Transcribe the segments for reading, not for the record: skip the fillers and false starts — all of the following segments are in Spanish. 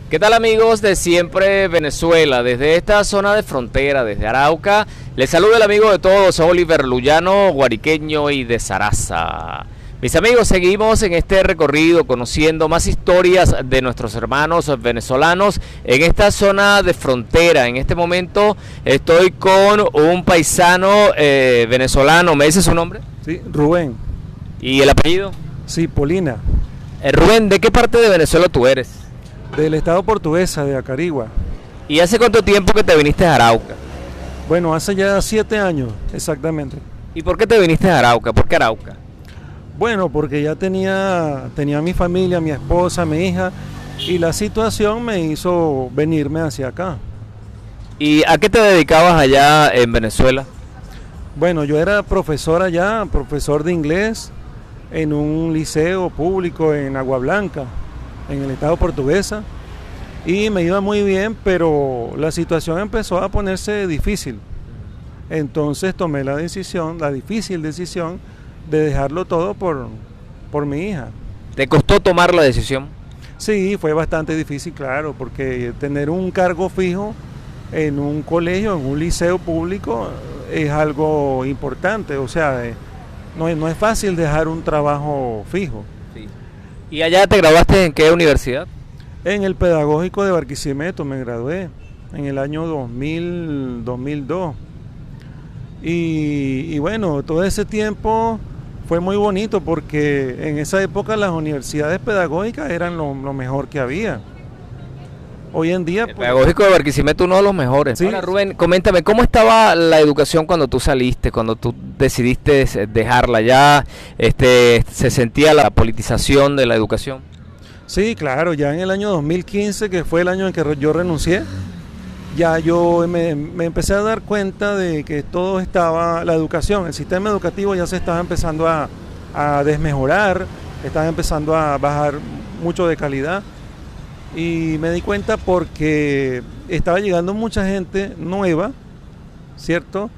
¿Qué tal, amigos de Siempre Venezuela? Desde esta zona de frontera, desde Arauca, les saluda el amigo de todos, Oliver Lullano, guariqueño y de Zaraza. Mis amigos, seguimos en este recorrido conociendo más historias de nuestros hermanos venezolanos en esta zona de frontera. En este momento estoy con un paisano venezolano. ¿Me dice su nombre? Sí, Rubén. ¿Y el apellido? Sí, Polina. Rubén, ¿de qué parte de Venezuela tú eres? Del estado Portuguesa, de Acarigua. ¿Y hace cuánto tiempo que te viniste a Arauca? Bueno, hace ya 7 años, exactamente. ¿Y por qué te viniste a Arauca? ¿Por qué Arauca? Bueno, porque ya tenía mi familia, mi esposa, mi hija, y la situación me hizo venirme hacia acá. ¿Y a qué te dedicabas allá en Venezuela? Bueno, yo era profesor allá, profesor de inglés en un liceo público en Agua Blanca, en el estado Portuguesa, y me iba muy bien, pero la situación empezó a ponerse difícil. Entonces tomé la difícil decisión de dejarlo todo por mi hija. ¿Te costó tomar la decisión? Sí, fue bastante difícil, claro, porque tener un cargo fijo en un colegio, en un liceo público, es algo importante. O sea, no es fácil dejar un trabajo fijo. Sí. ¿Y allá te graduaste en qué universidad? En el Pedagógico de Barquisimeto me gradué en el año 2002. Y bueno, todo ese tiempo fue muy bonito porque en esa época las universidades pedagógicas eran lo mejor que había. Hoy en día... El Pedagógico de Barquisimeto, uno de los mejores. Sí. Ahora, Rubén, coméntame, ¿cómo estaba la educación cuando tú saliste, cuando tú decidiste dejarla ya? ¿Se sentía la politización de la educación? Sí, claro, ya en el año 2015, que fue el año en que yo renuncié, ya yo me empecé a dar cuenta de que todo estaba, la educación, el sistema educativo ya se estaba empezando a desmejorar, estaba empezando a bajar mucho de calidad. Y me di cuenta porque estaba llegando mucha gente nueva, ¿cierto?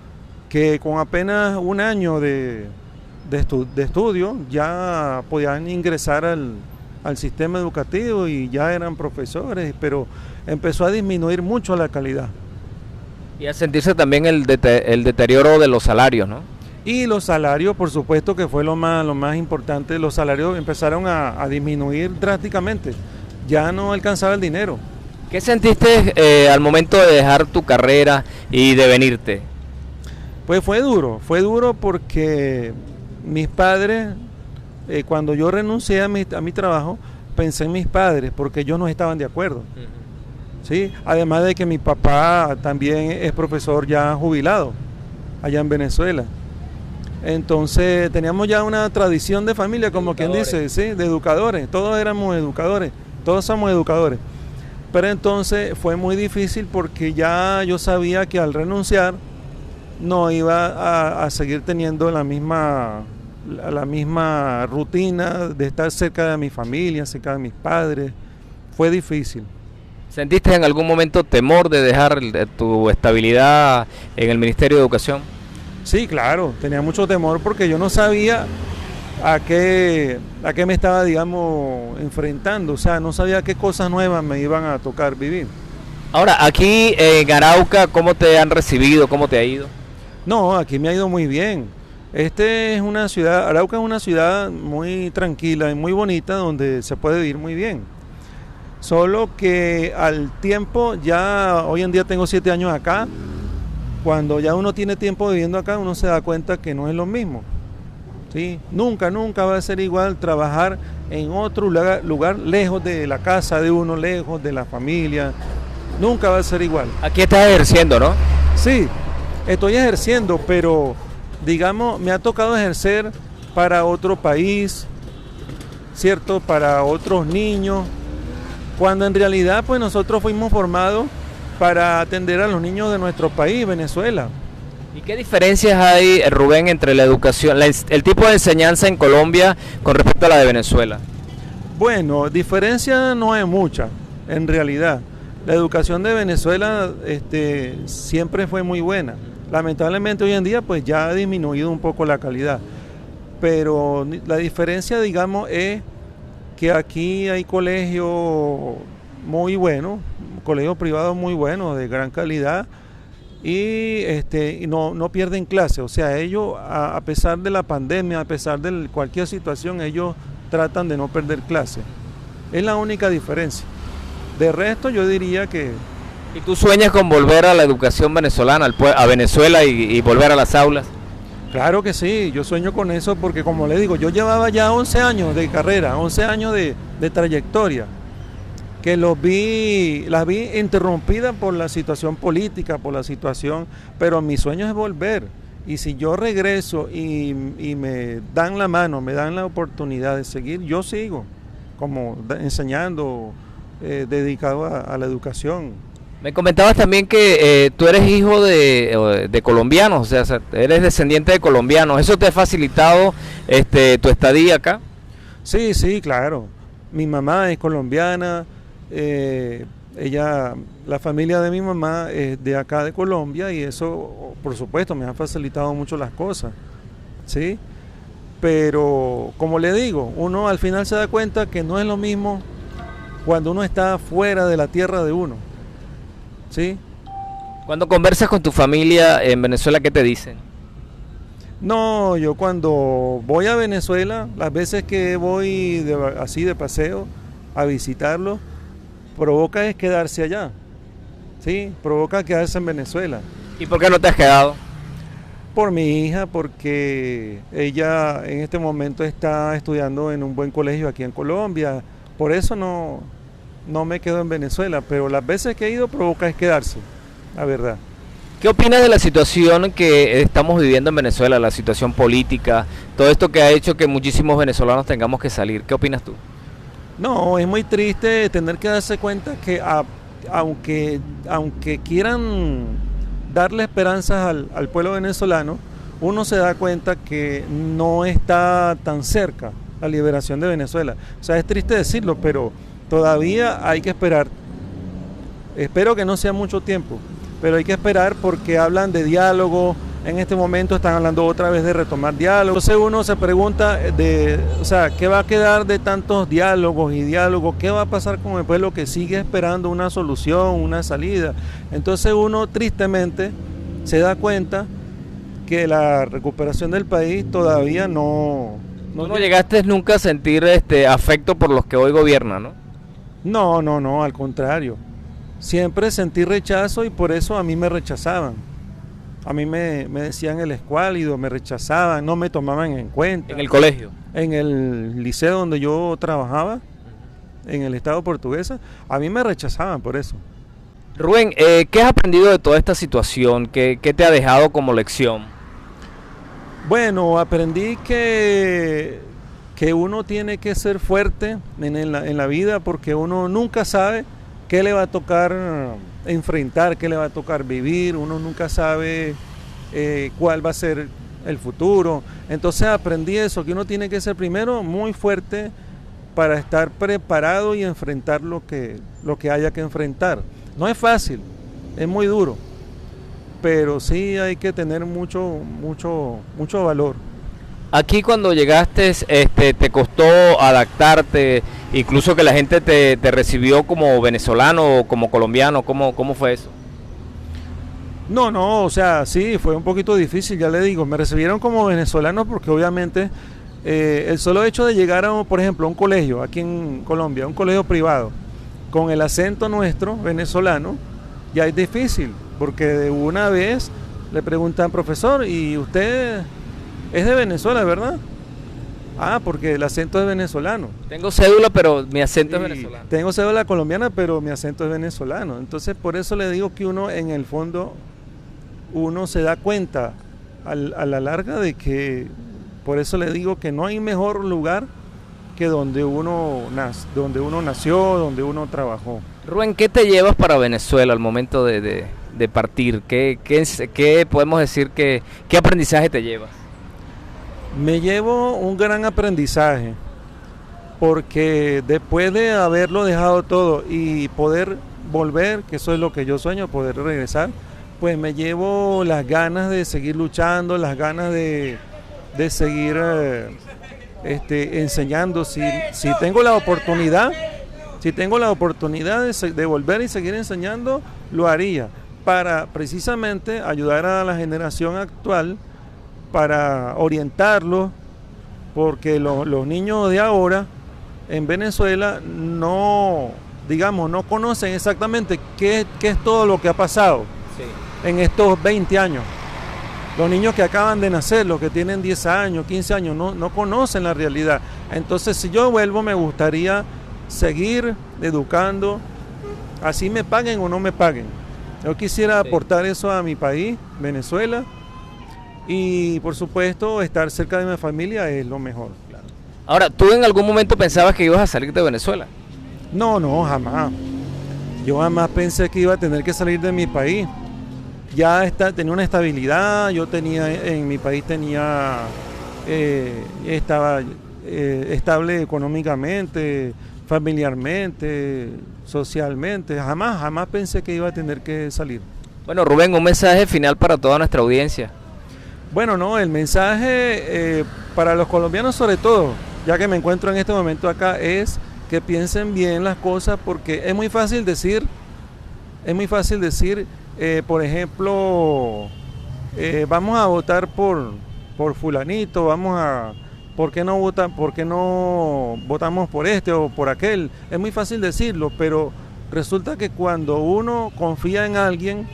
Que con apenas un año de estudio ya podían ingresar al sistema educativo y ya eran profesores, pero empezó a disminuir mucho la calidad. Y a sentirse también el deterioro de los salarios, ¿no? Y los salarios, por supuesto que fue lo más importante, los salarios empezaron a disminuir drásticamente. Ya no alcanzaba el dinero. ¿Qué sentiste al momento de dejar tu carrera y de venirte? Pues fue duro porque mis padres, cuando yo renuncié a mi trabajo, pensé en mis padres porque ellos no estaban de acuerdo. ¿Sí? Además de que mi papá también es profesor ya jubilado allá en Venezuela. Entonces teníamos ya una tradición de familia, como quien dice, ¿sí? De educadores, todos éramos educadores. Todos somos educadores, pero entonces fue muy difícil porque ya yo sabía que al renunciar no iba a seguir teniendo la misma rutina de estar cerca de mi familia, cerca de mis padres. Fue difícil. ¿Sentiste en algún momento temor de dejar tu estabilidad en el Ministerio de Educación? Sí, claro, tenía mucho temor porque yo no sabía a qué me estaba, digamos, enfrentando. O sea, no sabía qué cosas nuevas me iban a tocar vivir. Ahora, aquí en Arauca, ¿cómo te han recibido? ¿Cómo te ha ido? No, aquí me ha ido muy bien. Arauca es una ciudad muy tranquila y muy bonita donde se puede vivir muy bien. Solo que al tiempo, ya hoy en día tengo 7 años acá, cuando ya uno tiene tiempo viviendo acá, uno se da cuenta que no es lo mismo. ¿Sí? Nunca va a ser igual trabajar en otro lugar lejos de la casa de uno, lejos de la familia. Nunca va a ser igual. Aquí estás ejerciendo, ¿no? Sí, estoy ejerciendo, pero digamos, me ha tocado ejercer para otro país, ¿cierto? Para otros niños, cuando en realidad pues nosotros fuimos formados para atender a los niños de nuestro país, Venezuela. ¿Y qué diferencias hay, Rubén, entre la educación, el tipo de enseñanza en Colombia con respecto a la de Venezuela? Bueno, diferencia no hay mucha, en realidad. La educación de Venezuela siempre fue muy buena. Lamentablemente hoy en día pues ya ha disminuido un poco la calidad. Pero la diferencia, digamos, es porque aquí hay colegios muy buenos, colegios privados muy buenos, de gran calidad, y no pierden clase. O sea, ellos, a pesar de la pandemia, a pesar de cualquier situación, ellos tratan de no perder clase. Es la única diferencia. De resto, yo diría que... ¿Y tú sueñas con volver a la educación venezolana, a Venezuela y volver a las aulas? Claro que sí, yo sueño con eso porque, como le digo, yo llevaba ya 11 años de carrera, 11 años de trayectoria, que las vi interrumpidas por la situación política, por la situación, pero mi sueño es volver. Y si yo regreso y me dan la mano, me dan la oportunidad de seguir, yo sigo como enseñando, dedicado a la educación. Me comentabas también que tú eres hijo de colombianos, o sea, eres descendiente de colombianos. ¿Eso te ha facilitado tu estadía acá? Sí, sí, claro. Mi mamá es colombiana, la familia de mi mamá es de acá de Colombia y eso, por supuesto, me ha facilitado mucho las cosas, ¿sí? Pero, como le digo, uno al final se da cuenta que no es lo mismo cuando uno está fuera de la tierra de uno. ¿Sí? Cuando conversas con tu familia en Venezuela, ¿qué te dicen? No, yo cuando voy a Venezuela, las veces que voy así de paseo a visitarlo, provoca es quedarse allá. ¿Sí? Provoca quedarse en Venezuela. ¿Y por qué no te has quedado? Por mi hija, porque ella en este momento está estudiando en un buen colegio aquí en Colombia. Por eso no me quedo en Venezuela, pero las veces que he ido provoca es quedarse, la verdad. ¿Qué opinas de la situación que estamos viviendo en Venezuela, la situación política, todo esto que ha hecho que muchísimos venezolanos tengamos que salir? ¿Qué opinas tú? No, es muy triste tener que darse cuenta que aunque quieran darle esperanzas al pueblo venezolano, uno se da cuenta que no está tan cerca la liberación de Venezuela. O sea, es triste decirlo, pero todavía hay que esperar. Espero que no sea mucho tiempo, pero hay que esperar porque hablan de diálogo. En este momento están hablando otra vez de retomar diálogo. Entonces uno se pregunta ¿qué va a quedar de tantos diálogos y diálogos? ¿Qué va a pasar con el pueblo que sigue esperando una solución, una salida? Entonces uno tristemente se da cuenta que la recuperación del país todavía no llegaste nunca a sentir afecto por los que hoy gobiernan, ¿no? No, al contrario. Siempre sentí rechazo y por eso a mí me rechazaban. A mí me decían el escuálido, me rechazaban, no me tomaban en cuenta. ¿En el colegio? En el liceo donde yo trabajaba, en el estado portuguesa, a mí me rechazaban por eso. Rubén, ¿qué has aprendido de toda esta situación? ¿Qué te ha dejado como lección? Bueno, aprendí que uno tiene que ser fuerte en la vida porque uno nunca sabe qué le va a tocar enfrentar, qué le va a tocar vivir, uno nunca sabe cuál va a ser el futuro. Entonces aprendí eso, que uno tiene que ser primero muy fuerte para estar preparado y enfrentar lo que haya que enfrentar. No es fácil, es muy duro, pero sí hay que tener mucho valor. Aquí cuando llegaste, ¿te costó adaptarte, incluso que la gente te recibió como venezolano o como colombiano? ¿Cómo fue eso? No, o sea, sí, fue un poquito difícil, ya le digo, me recibieron como venezolano porque obviamente el solo hecho de llegar por ejemplo, a un colegio aquí en Colombia, un colegio privado, con el acento nuestro, venezolano, ya es difícil, porque de una vez le preguntan, profesor, ¿y usted es de Venezuela, verdad? Ah, porque el acento es venezolano. Tengo cédula, pero mi acento es venezolano. Tengo cédula colombiana, pero mi acento es venezolano. Entonces, por eso le digo que uno, en el fondo, uno se da cuenta a la larga de que, por eso le digo que no hay mejor lugar que donde uno nació, donde uno trabajó. Rubén, ¿qué te llevas para Venezuela al momento de partir? ¿Qué podemos decir qué aprendizaje te llevas? Me llevo un gran aprendizaje, porque después de haberlo dejado todo y poder volver, que eso es lo que yo sueño, poder regresar, pues me llevo las ganas de seguir luchando, las ganas de seguir enseñando. Si tengo la oportunidad, de volver y seguir enseñando, lo haría, para precisamente ayudar a la generación actual, para orientarlos, porque los niños de ahora en Venezuela no conocen exactamente qué es todo lo que ha pasado en estos 20 años. Los niños que acaban de nacer, los que tienen 10 años, 15 años, no conocen la realidad. Entonces, si yo vuelvo, me gustaría seguir educando, así me paguen o no me paguen. Yo quisiera aportar eso a mi país, Venezuela, y por supuesto estar cerca de mi familia es lo mejor. Claro. Ahora, ¿tú en algún momento pensabas que ibas a salir de Venezuela? No, jamás. Yo jamás pensé que iba a tener que salir de mi país. Tenía una estabilidad, en mi país estaba estable económicamente, familiarmente, socialmente. Jamás pensé que iba a tener que salir. Bueno, Rubén, un mensaje final para toda nuestra audiencia. Bueno, no, el mensaje para los colombianos sobre todo, ya que me encuentro en este momento acá, es que piensen bien las cosas, porque es muy fácil decir, por ejemplo, vamos a votar por fulanito, ¿por qué no votamos por este o por aquel? Es muy fácil decirlo, pero resulta que cuando uno confía en alguien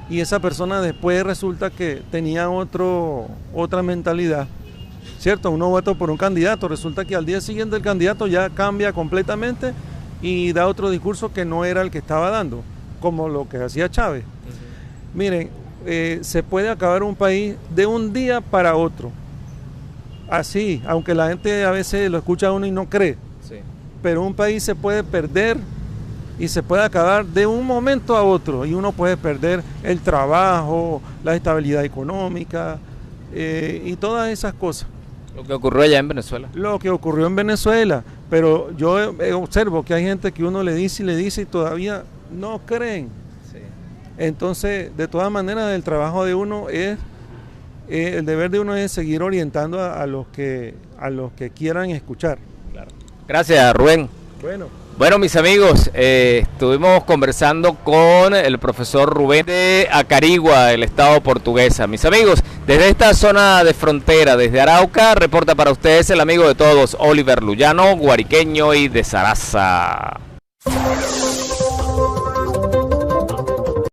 y esa persona después resulta que tenía otra mentalidad, ¿cierto? Uno vota por un candidato, resulta que al día siguiente el candidato ya cambia completamente y da otro discurso que no era el que estaba dando, como lo que hacía Chávez. Miren, se puede acabar un país de un día para otro. Así, aunque la gente a veces lo escucha a uno y no cree. Sí. Pero un país se puede perder y se puede acabar de un momento a otro. Y uno puede perder el trabajo, la estabilidad económica y todas esas cosas. Lo que ocurrió allá en Venezuela. Lo que ocurrió en Venezuela. Pero yo observo que hay gente que uno le dice y todavía no creen. Sí. Entonces, de todas maneras, el trabajo de uno es... el deber de uno es seguir orientando a los que quieran escuchar. Claro. Gracias, Rubén. Bueno, mis amigos, estuvimos conversando con el profesor Rubén de Acarigua, el estado portuguesa. Mis amigos, desde esta zona de frontera, desde Arauca, reporta para ustedes el amigo de todos, Oliver Luyano, guariqueño y de Zaraza.